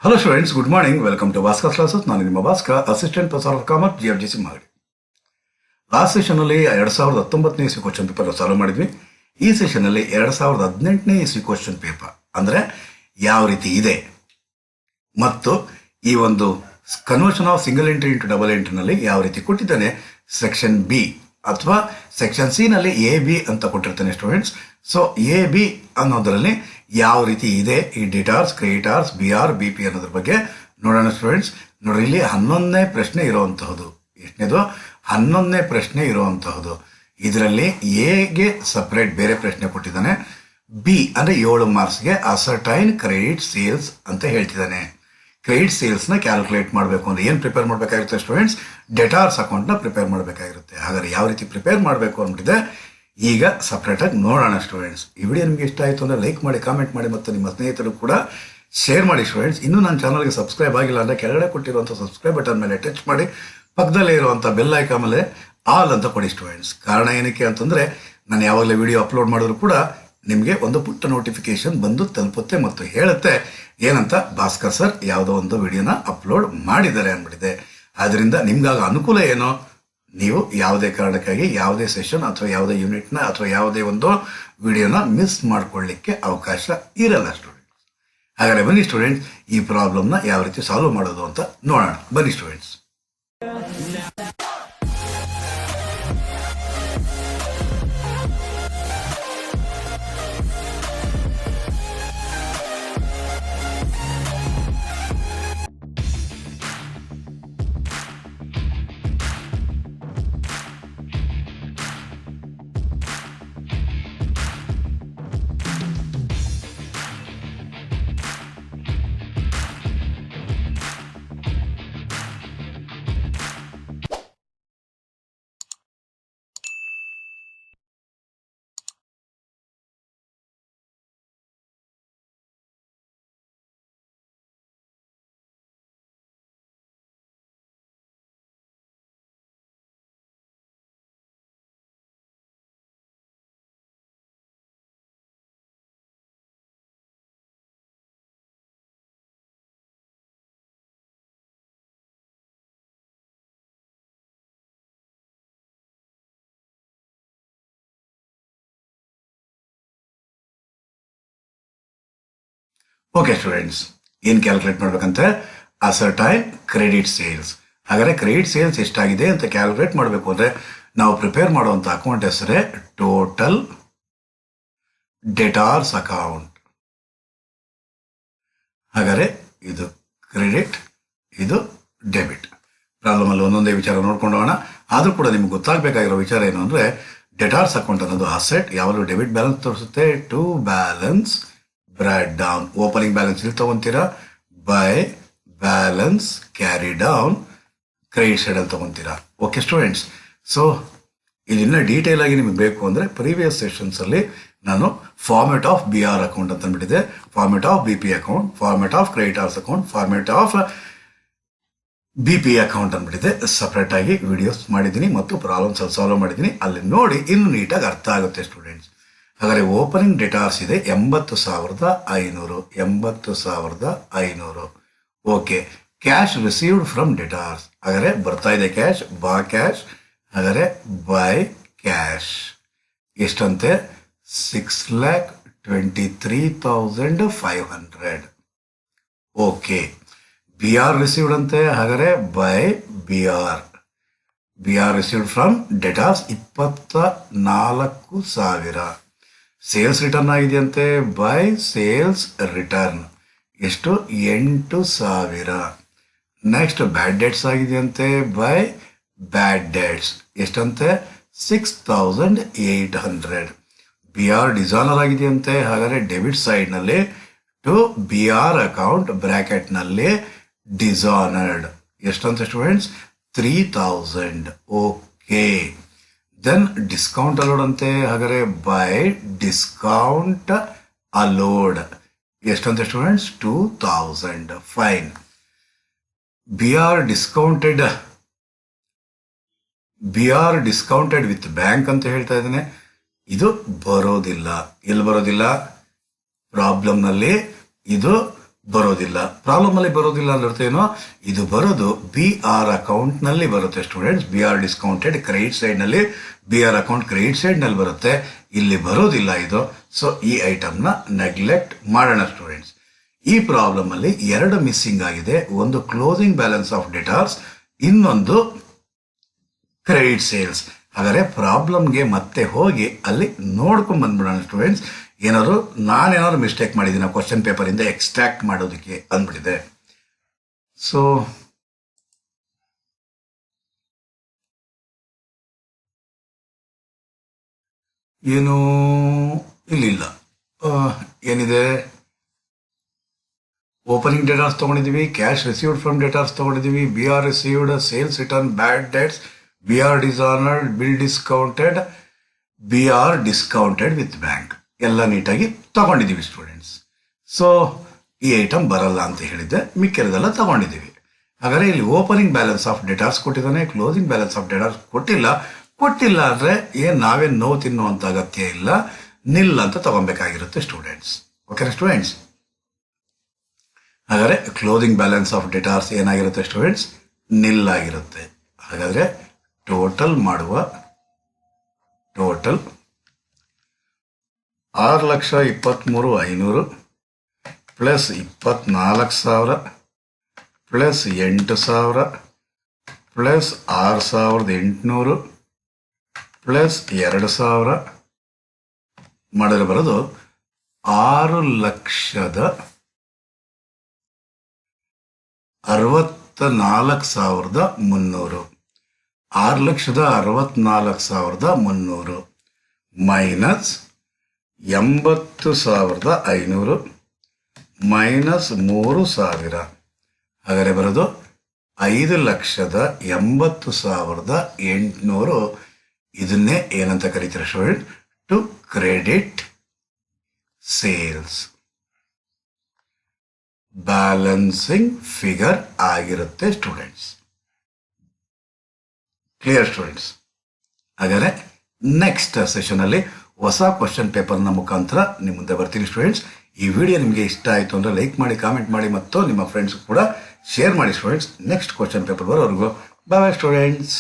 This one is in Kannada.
Hello students, good morning. Welcome to Bhaskar classes. ನಾನು ನಿಮ್ಮ Bhaskar, assistant professor of commerce GFGC ಮಾಡಿ. ಲಾಸ್ಟ್ ಸೆಷನಲ್ಲಿ 2019ನೇ ಇಸ್ವಿ ಕ್ವಶನ್ ಪೇಪರ್ ಸಾಲ್ವ್ ಮಾಡಿದ್ವಿ. ಈ ಸೆಷನಲ್ಲಿ 2018ನೇ ಇಸ್ವಿ ಕ್ವಶನ್ ಪೇಪರ್ ಅಂದರೆ ಯಾವ ರೀತಿ ಇದೆ ಮತ್ತು ಈ ಒಂದು conversion of single entry into double ಎಂಟ್ರಿನಲ್ಲಿ ಯಾವ ರೀತಿ ಕೊಟ್ಟಿದ್ದಾನೆ ಸೆಕ್ಷನ್ ಬಿ ಅಥವಾ ಸೆಕ್ಷನ್ ಸಿ ನಲ್ಲಿ ಎ ಬಿ ಅಂತ ಕೊಟ್ಟಿರ್ತಾನೆ ಸ್ಟೂಡೆಂಟ್ಸ್. ಸೊ ಎ ಬಿ ಅನ್ನೋದರಲ್ಲಿ ಯಾವ ರೀತಿ ಇದೆ ಈ ಡೇಟಾರ್ಸ್ ಕ್ರೆಡಿಟಾರ್ಸ್ BR BP ಅನ್ನೋದ್ರ ಬಗ್ಗೆ ನೋಡೋಣ ಸ್ಟೂಡೆಂಟ್ಸ್. ನೋಡ್ರಿ, ಇಲ್ಲಿ 11ನೇ ಪ್ರಶ್ನೆ ಇರುವಂತಹದ್ದು. ಎಷ್ಟನೇದು? 11ನೇ ಪ್ರಶ್ನೆ ಇರುವಂತಹದ್ದು. ಇದರಲ್ಲಿ ಎಗೆ ಸಪರೇಟ್ ಬೇರೆ ಪ್ರಶ್ನೆ ಕೊಟ್ಟಿದ್ದಾನೆ. ಬಿ ಅಂದ್ರೆ 7 ಮಾರ್ಕ್ಸ್ಗೆ ಅಸರ್ಟೈನ್ ಕ್ರೆಡಿಟ್ ಸೇಲ್ಸ್ ಅಂತ ಹೇಳ್ತಿದ್ದಾನೆ. ಕ್ರೆಡಿಟ್ ಸೇಲ್ಸ್ನ ಕ್ಯಾಲ್ಕುಲೇಟ್ ಮಾಡಬೇಕು ಅಂದ್ರೆ ಏನು ಪ್ರಿಪೇರ್ ಮಾಡಬೇಕಾಗಿರುತ್ತೆ ಸ್ಟೂಡೆಂಟ್ಸ್? ಡೆಟಾರ್ಸ್ ಅಕೌಂಟ್ನ ಪ್ರಿಪೇರ್ ಮಾಡಬೇಕಾಗಿರುತ್ತೆ. ಹಾಗಾದ್ರೆ ಯಾವ ರೀತಿ ಪ್ರಿಪೇರ್ ಮಾಡಬೇಕು ಅಂದ್ಬಿಟ್ಟಿದೆ ಈಗ ಸಪ್ರೇಟಾಗಿ ನೋಡೋಣ ಸ್ಟೂಡೆಂಟ್ಸ್. ಈ ವಿಡಿಯೋ ನಿಮಗೆ ಇಷ್ಟ ಆಯಿತು ಅಂದರೆ ಲೈಕ್ ಮಾಡಿ, ಕಾಮೆಂಟ್ ಮಾಡಿ ಮತ್ತು ನಿಮ್ಮ ಸ್ನೇಹಿತರು ಕೂಡ ಶೇರ್ ಮಾಡಿ ಸ್ಟೂಡೆಂಟ್ಸ್. ಇನ್ನೂ ನನ್ನ ಚಾನಲ್ಗೆ ಸಬ್ಸ್ಕ್ರೈಬ್ ಆಗಿಲ್ಲ ಅಂದರೆ ಕೆಳಗಡೆ ಕೊಟ್ಟಿರುವಂಥ ಸಬ್ಸ್ಕ್ರೈಬ್ ಬಟನ್ ಮೇಲೆ ಟಚ್ ಮಾಡಿ ಪಕ್ಕದಲ್ಲೇ ಇರುವಂಥ ಬೆಲ್ ಐಕಾನ್ ಮೇಲೆ ಆಲ್ ಅಂತ ಕೊಡಿ ಸ್ಟೂಡೆಂಟ್ಸ್. ಕಾರಣ ಏನಕ್ಕೆ ಅಂತಂದರೆ ನಾನು ಯಾವಾಗಲೇ ವಿಡಿಯೋ ಅಪ್ಲೋಡ್ ಮಾಡಿದ್ರು ಕೂಡ ನಿಮಗೆ ಒಂದು ಪುಟ್ಟ ನೋಟಿಫಿಕೇಶನ್ ಬಂದು ತಲುಪುತ್ತೆ ಮತ್ತು ಹೇಳುತ್ತೆ ಏನಂತ, ಭಾಸ್ಕರ್ ಸರ್ ಯಾವುದೋ ಒಂದು ವಿಡಿಯೋನ ಅಪ್ಲೋಡ್ ಮಾಡಿದ್ದಾರೆ ಅಂದ್ಬಿಟ್ಟಿದೆ. ಆದ್ದರಿಂದ ನಿಮ್ಗಾಗ ಅನುಕೂಲ ಏನೋ, ನೀವು ಯಾವುದೇ ಕಾರಣಕ್ಕಾಗಿ ಯಾವುದೇ ಸೆಷನ್ ಅಥವಾ ಯಾವುದೇ ಯೂನಿಟ್ನ ಅಥವಾ ಯಾವುದೇ ಒಂದು ವಿಡಿಯೋನ ಮಿಸ್ ಮಾಡ್ಕೊಳ್ಳಿಕ್ಕೆ ಅವಕಾಶ ಇರಲ್ಲ ಸ್ಟೂಡೆಂಟ್ಸ್. ಹಾಗಾದರೆ ಬನ್ನಿ ಸ್ಟೂಡೆಂಟ್ಸ್, ಈ ಪ್ರಾಬ್ಲಮ್ನ ಯಾವ ರೀತಿ ಸಾಲ್ವ್ ಮಾಡೋದು ಅಂತ ನೋಡೋಣ. ಬನ್ನಿ ಸ್ಟೂಡೆಂಟ್ಸ್. ಓಕೆ ಸ್ಟೂಡೆಂಟ್ಸ್, ಏನು ಕ್ಯಾಲ್ಕುಲೇಟ್ ಮಾಡ್ಬೇಕಂತೆ? Ascertain credit sales. ಹಾಗಾದರೆ ಕ್ರೆಡಿಟ್ ಸೇಲ್ಸ್ ಎಷ್ಟಾಗಿದೆ ಅಂತ ಕ್ಯಾಲ್ಕುಲೇಟ್ ಮಾಡಬೇಕು ಅಂದರೆ ನಾವು ಪ್ರಿಪೇರ್ ಮಾಡುವಂಥ ಅಕೌಂಟ್ ಹೆಸರೇ ಟೋಟಲ್ ಡೆಟಾರ್ಸ್ ಅಕೌಂಟ್. ಹಾಗಾದರೆ ಇದು ಕ್ರೆಡಿಟ್, ಇದು ಡೆಬಿಟ್. ಪ್ರಾಬ್ಲಮಲ್ಲಿ ಒಂದೊಂದೇ ವಿಚಾರ ನೋಡ್ಕೊಂಡು ಹೋಗೋಣ. ಆದರೂ ಕೂಡ ನಿಮ್ಗೆ ಗೊತ್ತಾಗಬೇಕಾಗಿರೋ ವಿಚಾರ ಏನು ಅಂದರೆ, ಡೆಟಾರ್ಸ್ ಅಕೌಂಟ್ ಅನ್ನೋದು ಅಸೆಟ್ ಯಾವಾಗಲೂ ಡೆಬಿಟ್ ಬ್ಯಾಲೆನ್ಸ್ ತೋರಿಸುತ್ತೆ. To balance brought down, opening balance ಇಲ್ಲಿ ತಗೊಂತೀರಾ, by balance carry down credit side ಅಲ್ಲಿ ತಗೊಂತೀರಾ. ಓಕೆ ಸ್ಟೂಡೆಂಟ್ಸ್, ಸೊ ಇದನ್ನ ಡೀಟೇಲ್ ಆಗಿ ನಿಮಗೆ ಬೇಕು ಅಂದರೆ ಪ್ರೀವಿಯಸ್ ಸೆಷನ್ಸ್ ಅಲ್ಲಿ ನಾನು ಫಾರ್ಮೆಟ್ ಆಫ್ BR ಅಕೌಂಟ್ ಅಂತ ಅಂದ್ಬಿಟ್ಟಿದೆ, format of BP account, format of creditors account, format of BP account ಅಂದ್ಬಿಟ್ಟಿದೆ. ಸಪ್ರೇಟ್ ಆಗಿ ವಿಡಿಯೋಸ್ ಮಾಡಿದ್ದೀನಿ ಮತ್ತು ಪ್ರಾಬ್ಲಮ್ಸ್ ಸಾಲ್ವ್ ಮಾಡಿದ್ದೀನಿ. ಅಲ್ಲಿ ನೋಡಿ ಇನ್ನು ನೀಟಾಗಿ ಅರ್ಥ ಆಗುತ್ತೆ ಸ್ಟೂಡೆಂಟ್ಸ್. ಹಾಗಾದರೆ ಓಪನಿಂಗ್ ಡೆಟಾರ್ಸ್ ಇದೆ 80,500. 80,500. Okay, cash received from debtors. ಹಾಗಾದರೆ ಬರ್ತಾ ಇದೆ ಕ್ಯಾಶ್, ಬಾ ಕ್ಯಾಶ್. ಹಾಗಾದರೆ ಬೈ ಕ್ಯಾಶ್ ಎಷ್ಟಂತೆ? 6,23,500. ಓಕೆ, BR ರಿಸೀವ್ಡ್ ಅಂತೆ. ಹಾಗಾದರೆ by BR received from debtors 24,000. Sales return ಆಗಿದೆಯಂತೆ, ಬೈ ಸೇಲ್ಸ್ ರಿಟರ್ನ್ ಎಷ್ಟು? 8,000. ನೆಕ್ಸ್ಟ್ ಬ್ಯಾಡ್ ಡೇಟ್ಸ್ ಆಗಿದೆಯಂತೆ ಬೈ ಬ್ಯಾಡ್ ಡೇಟ್ಸ್ ಎಷ್ಟಂತೆ 6800. ಬಿ ಆರ್ ಡಿಸಾನರ್ ಆಗಿದೆಯಂತೆ, ಹಾಗಾದರೆ ಡೆಬಿಟ್ ಸೈಡ್ನಲ್ಲಿ ಟು ಬಿ ಆರ್ ಅಕೌಂಟ್ ಬ್ರ್ಯಾಕೆಟ್ನಲ್ಲಿ ಡಿಸಾನರ್ಡ್ ಎಷ್ಟಂತ students 3000. Okay. Then discount allowed ಅಂತೆ, ಹಾಗಾದರೆ ಬೈ ಡಿಸ್ಕೌಂಟ್ ಅಲೋಡ್ ಎಷ್ಟಂತ students 2000. Fine. B R discounted with bank ಅಂತ ಹೇಳ್ತಾ ಇದ್ದೇನೆ. ಇದು ಬರೋದಿಲ್ಲ. ಎಲ್ಲಿ ಬರೋದಿಲ್ಲ? ಪ್ರಾಬ್ಲಮ್ನಲ್ಲಿ ಇದು ಬರೋದಿಲ್ಲ. ಪ್ರಾಬ್ಲಮಲ್ಲಿ ಬರೋದಿಲ್ಲ ಅಂದ್ರೆ ಅರ್ಥ ಏನೋ, ಇದು ಬರೋದು ಬಿ ಆರ್ ಅಕೌಂಟ್ನಲ್ಲಿ ಬರುತ್ತೆ students. B R discounted credit ಸೈಡ್ನಲ್ಲಿ, ಬಿ ಆರ್ ಅಕೌಂಟ್ ಕ್ರೆಡಿಟ್ ಸೈಡ್ನಲ್ಲಿ ಬರುತ್ತೆ, ಇಲ್ಲಿ ಬರೋದಿಲ್ಲ ಇದು. ಸೊ ಈ ಐಟಮ್ನ ನೆಗ್ಲೆಕ್ಟ್ ಮಾಡೋಣ ಸ್ಟೂಡೆಂಟ್ಸ್. ಈ ಪ್ರಾಬ್ಲಮಲ್ಲಿ 2 ಮಿಸ್ಸಿಂಗ್ ಆಗಿದೆ. ಒಂದು ಕ್ಲೋಸಿಂಗ್ ಬ್ಯಾಲೆನ್ಸ್ ಆಫ್ ಡೆಟಾರ್ಸ್, ಇನ್ನೊಂದು ಕ್ರೆಡಿಟ್ ಸೇಲ್ಸ್. ಹಾಗಾದರೆ ಪ್ರಾಬ್ಲಮ್ಗೆ ಮತ್ತೆ ಹೋಗಿ ಅಲ್ಲಿ ನೋಡ್ಕೊಂಡು ಬಂದ್ಬಿಡೋಣ ಸ್ಟೂಡೆಂಟ್ಸ್. ನಾನೇನಾದ್ರು ಮಿಸ್ಟೇಕ್ ಮಾಡಿದ್ದೀನಿ ಕ್ವಶನ್ ಪೇಪರಿಂದ ಎಕ್ಸ್ಟ್ರಾಕ್ಟ್ ಮಾಡೋದಕ್ಕೆ ಅಂದ್ಬಿಟ್ಟಿದೆ. ಸೊ ಏನು ಇಲ್ಲಿಲ್ಲ. ಏನಿದೆ? ಓಪನಿಂಗ್ ಡೇಟಾಸ್ ತೊಗೊಂಡಿದ್ದೀವಿ, ಕ್ಯಾಶ್ ರಿಸೀವ್ಡ್ ಫ್ರಮ್ ಡೇಟಾಸ್ ತೊಗೊಂಡಿದ್ದೀವಿ, B R received, sales return, bad debts, B R dishonoured, bill discounted, B R discounted with bank ಎಲ್ಲ ನೀಟಾಗಿ ತಗೊಂಡಿದ್ದೀವಿ ಸ್ಟೂಡೆಂಟ್ಸ್. ಸೊ ಈ ಐಟಮ್ ಬರಲ್ಲ ಅಂತ ಹೇಳಿದ್ದೆ, ಮಿಕ್ಕಿರೋದೆಲ್ಲ ತಗೊಂಡಿದ್ದೀವಿ. ಹಾಗಾದರೆ ಇಲ್ಲಿ ಓಪನಿಂಗ್ ಬ್ಯಾಲೆನ್ಸ್ ಆಫ್ ಡೇಟಾಸ್ ಕೊಟ್ಟಿದ್ದಾನೆ, ಕ್ಲೋಸಿಂಗ್ ಬ್ಯಾಲೆನ್ಸ್ ಆಫ್ ಡೇಟಾಸ್ ಕೊಟ್ಟಿಲ್ಲ ಅಂದರೆ ನಾವೇನು ನೋವು ತಿನ್ನುವಂಥ ಅಗತ್ಯ ಇಲ್ಲ, ನಿಲ್ ಅಂತ ತಗೊಬೇಕಾಗಿರುತ್ತೆ ಸ್ಟೂಡೆಂಟ್ಸ್. ಓಕೆನಾ ಸ್ಟೂಡೆಂಟ್ಸ್? ಹಾಗಾದರೆ ಕ್ಲೋಸಿಂಗ್ ಬ್ಯಾಲೆನ್ಸ್ ಆಫ್ ಡೇಟಾಸ್ ಏನಾಗಿರುತ್ತೆ ಸ್ಟೂಡೆಂಟ್ಸ್? ನಿಲ್ ಆಗಿರುತ್ತೆ. ಹಾಗಾದರೆ total 6,23,500 plus 24,000 plus 8,000 plus 6,800 plus 2,000 ಮಾಡಿದ್ರೆ ಬರೋದು 6,64,300. 6,64,300 ಮೈನಸ್ 80,500 ಮೈನಸ್ 3,000. ಹಾಗಾದರೆ ಬರೋದು 5,80,800. ಇದನ್ನೇ ಏನಂತ ಕರೀತಾರೆ student? To credit sales. Balancing figure ಆಗಿರುತ್ತೆ ಸ್ಟೂಡೆಂಟ್ಸ್. Clear students? ಹಾಗಾದರೆ ನೆಕ್ಸ್ಟ್ ಸೆಷನಲ್ಲಿ ಹೊಸ ಕ್ವಶನ್ ಪೇಪರ್ನ ಮುಖಾಂತರ ನಿಮ್ಮ ಮುಂದೆ ಬರ್ತೀನಿ ಸ್ಟೂಡೆಂಟ್ಸ್. ಈ ವಿಡಿಯೋ ನಿಮಗೆ ಇಷ್ಟ ಆಯಿತು ಅಂದರೆ ಲೈಕ್ ಮಾಡಿ, ಕಾಮೆಂಟ್ ಮಾಡಿ ಮತ್ತು ನಿಮ್ಮ ಫ್ರೆಂಡ್ಸ್ ಕೂಡ ಶೇರ್ ಮಾಡಿ ಸ್ಟೂಡೆಂಟ್ಸ್. ನೆಕ್ಸ್ಟ್ ಕ್ವಶನ್ ಪೇಪರ್ ಬರೋವರೆಗೂ ಬಾಯ್ ಸ್ಟೂಡೆಂಟ್ಸ್.